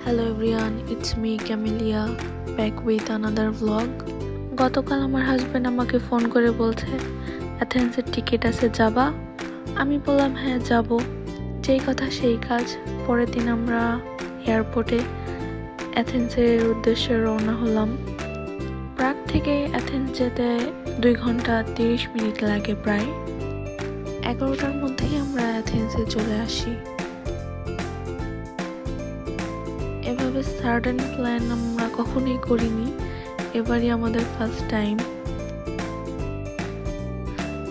Hello everyone, it's me Camelia back with another vlog. গতকাল আমার husband আমাকে phone করে বলছে অ্যাথেন্সের টিকিট আছে যাবা? আমি বললাম হ্যাঁ যাব। যেই কথা সেই কাজ, পরের দিন আমরা এয়ারপোর্টে অ্যাথেন্সের উদ্দেশ্যে রওনা হলাম। প্রাগ থেকে অ্যাথেন্স যেতে 2 ঘন্টা 30 মিনিট লাগে প্রায়। 11টার মধ্যেই আমরা অ্যাথেন্সে চলে আসি। এভাবে সাডেন প্ল্যান আমরা কখনোই করিনি, এবারই আমাদের ফার্স্ট টাইম।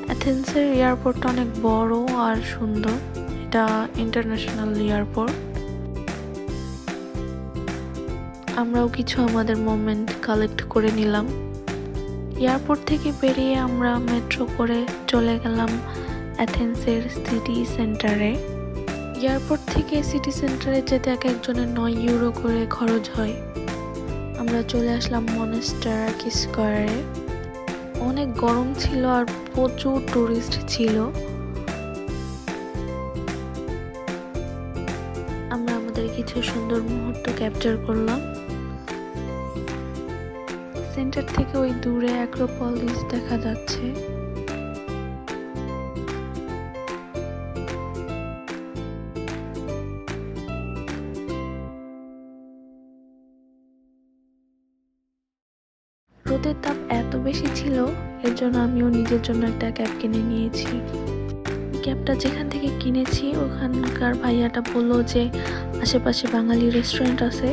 অ্যাথেন্সের এয়ারপোর্টটা অনেক বড় আর সুন্দর, এটা ইন্টারন্যাশনাল এয়ারপোর্ট। আমরাও কিছু আমাদের মোমেন্ট কালেক্ট করে নিলাম। এয়ারপোর্ট থেকে বেরিয়ে আমরা মেট্রো করে চলে গেলাম অ্যাথেন্সের সিটি সেন্টারে। এয়ারপোর্ট থেকে সিটি সেন্টারে যেতে এক একজনের 9 ইউরো করে খরচ হয়। আমরা চলে আসলাম মনেস্টারাকি স্কয়ারে। অনেক গরম ছিল আর প্রচুর টুরিস্ট ছিল। আমরা আমাদের কিছু সুন্দর মুহূর্ত ক্যাপচার করলাম। সেন্টার থেকে ওই দূরে অ্যাক্রোপলিস দেখা যাচ্ছে। রোদের তাপ এত বেশি ছিল, এর জন্য আমিও নিজের জন্য একটা ক্যাপ কিনে নিয়েছি। ক্যাপটা যেখান থেকে কিনেছি ওখানকার ভাইয়াটা বললো যে আশেপাশে বাঙালি রেস্টুরেন্ট আছে,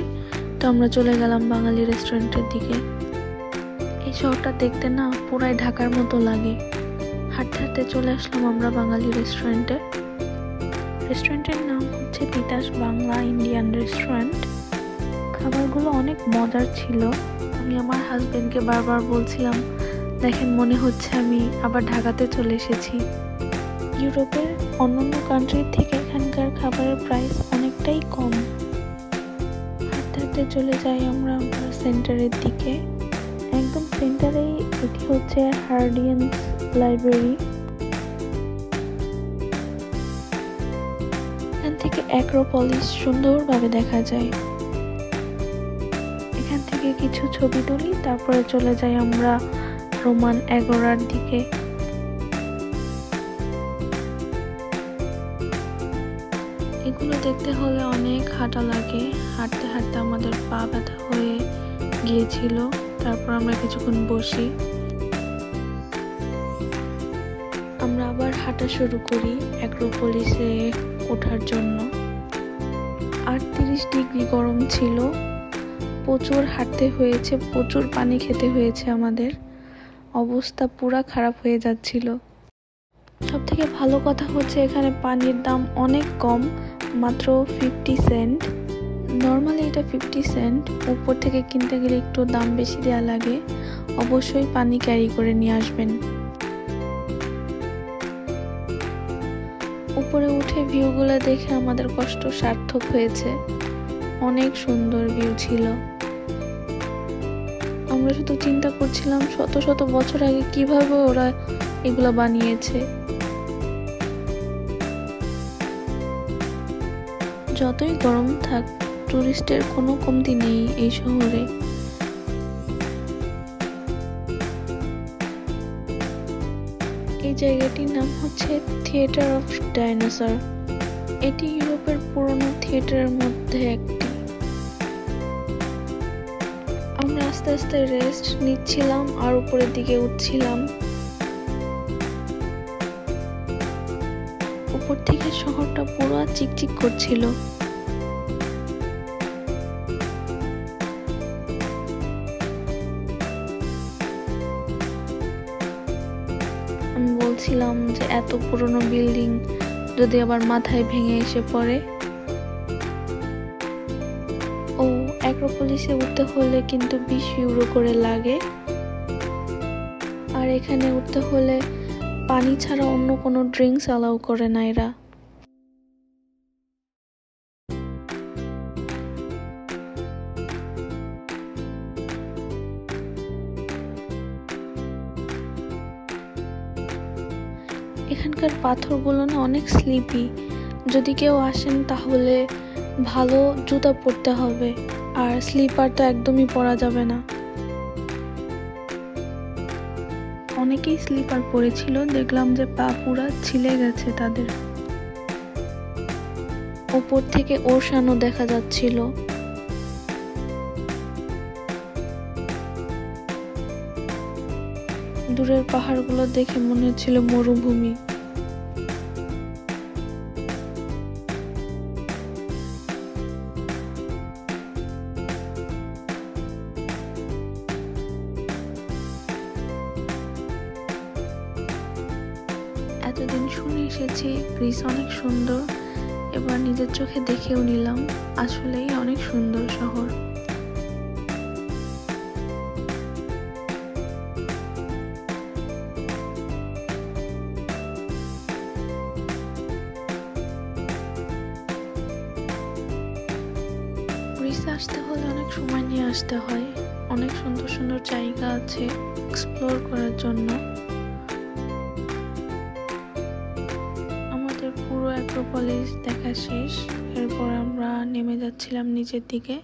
তো আমরা চলে গেলাম বাঙালি রেস্টুরেন্টের দিকে। এই শহরটা দেখতে না পুরাই ঢাকার মতো লাগে। হাঁটতে হাঁটতে চলে আসলাম আমরা বাঙালি রেস্টুরেন্টে। রেস্টুরেন্টের নাম হচ্ছে তিতাস বাংলা ইন্ডিয়ান রেস্টুরেন্ট। খাবারগুলো অনেক মজার ছিল। আমি আমার হাজবেন্ডকে বারবার বলছিলাম, দেখেন মনে হচ্ছে আমি আবার ঢাকাতে চলে এসেছি। ইউরোপের অন্যান্য কান্ট্রির থেকে এখানকার খাবারের প্রাইস অনেকটাই কম। হাঁটতে হাঁটতে চলে যাই আমরা সেন্টারের দিকে। একদম সেন্টারেই এটি হচ্ছে হার্ডিয়েন্স লাইব্রেরি। এখান থেকে অ্যাক্রোপলিস সুন্দরভাবে দেখা যায়। এখান থেকে কিছু ছবি তুলি, তারপরে চলে যাই আমরা রোমান এগোরার দিকে। এগুলো দেখতে হলে অনেক হাঁটা লাগে। হাঁটতে হাঁটতে আমাদের পা ব্যথা হয়ে গিয়েছিল, তারপর আমরা কিছুক্ষণ বসি। আমরা আবার হাঁটা শুরু করি অ্যাক্রোপলিসে ওঠার জন্য। 38 ডিগ্রি গরম ছিল, প্রচুর হাঁটতে হয়েছে, প্রচুর পানি খেতে হয়েছে আমাদের। অবস্থা পুরা খারাপ হয়ে যাচ্ছিল। সব থেকে ভালো কথা হচ্ছে এখানে পানির দাম অনেক কম, মাত্র 50 সেন্ট। নর্মালি এটা 50 সেন্ট, উপর থেকে কিনতে গেলে একটু দাম বেশি দেওয়া লাগে। অবশ্যই পানি ক্যারি করে নিয়ে আসবেন। উপরে উঠে ভিউগুলো দেখে আমাদের কষ্ট সার্থক হয়েছে। অনেক সুন্দর ভিউ ছিল। আমরা শুধু চিন্তা করছিলাম শত শত বছর আগে কিভাবে ওরা এগুলো বানিয়েছে। যতই গরম থাক, টুরিস্টের কোনো কমতি নেই এই শহরে। এই জায়গাটির নাম হচ্ছে থিয়েটার অফ ডাইনোসর। এটি ইউরোপের পুরনো থিয়েটারের মধ্যে একটি। আমরা আস্তে আস্তে রেস্ট নিচ্ছিলাম আর উপরের দিকে উঠছিলাম। উপর থেকে শহরটা পুরো চিকচিক করছিল। আমি বলছিলাম যে এত পুরনো বিল্ডিং যদি আবার মাথায় ভেঙে এসে পড়ে। অ্যাক্রোপলিসে উঠতে হলে কিন্তু 20 ইউরো করে লাগে। আর এখানে উঠতে হলে পানি ছাড়া অন্য কোনো ড্রিঙ্কস অ্যালাউ করে না এরা। এখানকার পাথরগুলো না অনেক স্লিপি। যদি কেউ আসেন তাহলে ভালো জুতা পরতে হবে, আর স্লিপার তো একদমই পরা যাবে না। অনেকেই স্লিপার পরেছিল, দেখলাম যে পা পুরা ছিলে গেছে তাদের। উপর থেকে ওশানও দেখা যাচ্ছিল। দূরের পাহাড়গুলো দেখে মনে হচ্ছিল মরুভূমি। এতদিন শুনে এসেছি গ্রিস অনেক সুন্দর, এবার নিজের চোখে দেখেও নিলাম, আসলেই অনেক সুন্দর শহর। গ্রিসে আসতে হলে অনেক সময় নিয়ে আসতে হয়, অনেক সুন্দর সুন্দর জায়গা আছে এক্সপ্লোর করার জন্য। আমাদের পুরো অ্যাক্রোপলিস দেখা শেষ, এরপর আমরা নেমে যাচ্ছিলাম নিচের দিকে।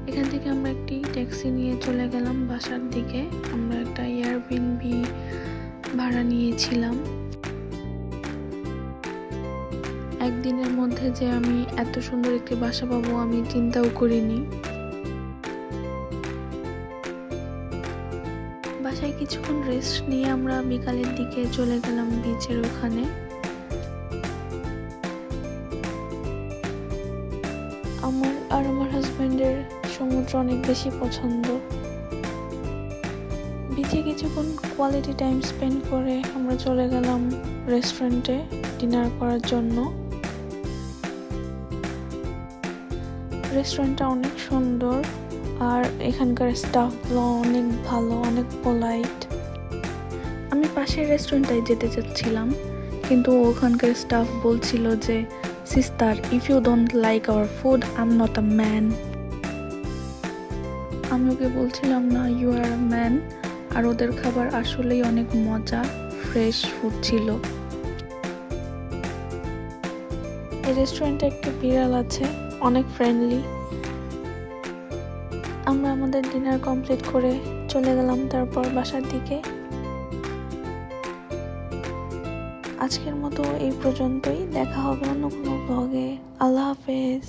এখান থেকে আমরা একটি ট্যাক্সি নিয়ে চলে গেলাম বাসার দিকে। আমরা একটা এয়ারবিএনবি ভাড়া নিয়েছিলাম। একদিনের মধ্যে যে আমি এত সুন্দর একটি বাসা পাবো আমি চিন্তাও করিনি। বাসায় কিছুক্ষণ রেস্ট নিয়ে আমরা বিকালের দিকে চলে গেলাম বিচের ওখানে। আমার আর আমার হাজবেন্ডের সমুদ্র অনেক বেশি পছন্দ। বিচে কিছুক্ষণ কোয়ালিটি টাইম স্পেন্ড করে আমরা চলে গেলাম রেস্টুরেন্টে ডিনার করার জন্য। রেস্টুরেন্টটা অনেক সুন্দর, আর এখানকার স্টাফগুলো অনেক ভালো, অনেক পোলাইট। আমি পাশের রেস্টুরেন্টটাই যেতে চাচ্ছিলাম, কিন্তু ওখানকার স্টাফ বলছিল যে sister, if you don't like our food I am not a man. আমি ওকে বলছিলাম না, ইউ আর আ ম্যান। আর ওদের খাবার আসলেই অনেক মজা, ফ্রেশ ফুড ছিল। এই রেস্টুরেন্টে একটা বিড়াল আছে, অনেক ফ্রেন্ডলি। আমরা আমাদের ডিনার কমপ্লিট করে চলে গেলাম তারপর বাসার দিকে। আজকের মতো এই পর্যন্তই, দেখা হবে অন্য কোনো ব্লগে। আল্লাহ হাফেজ।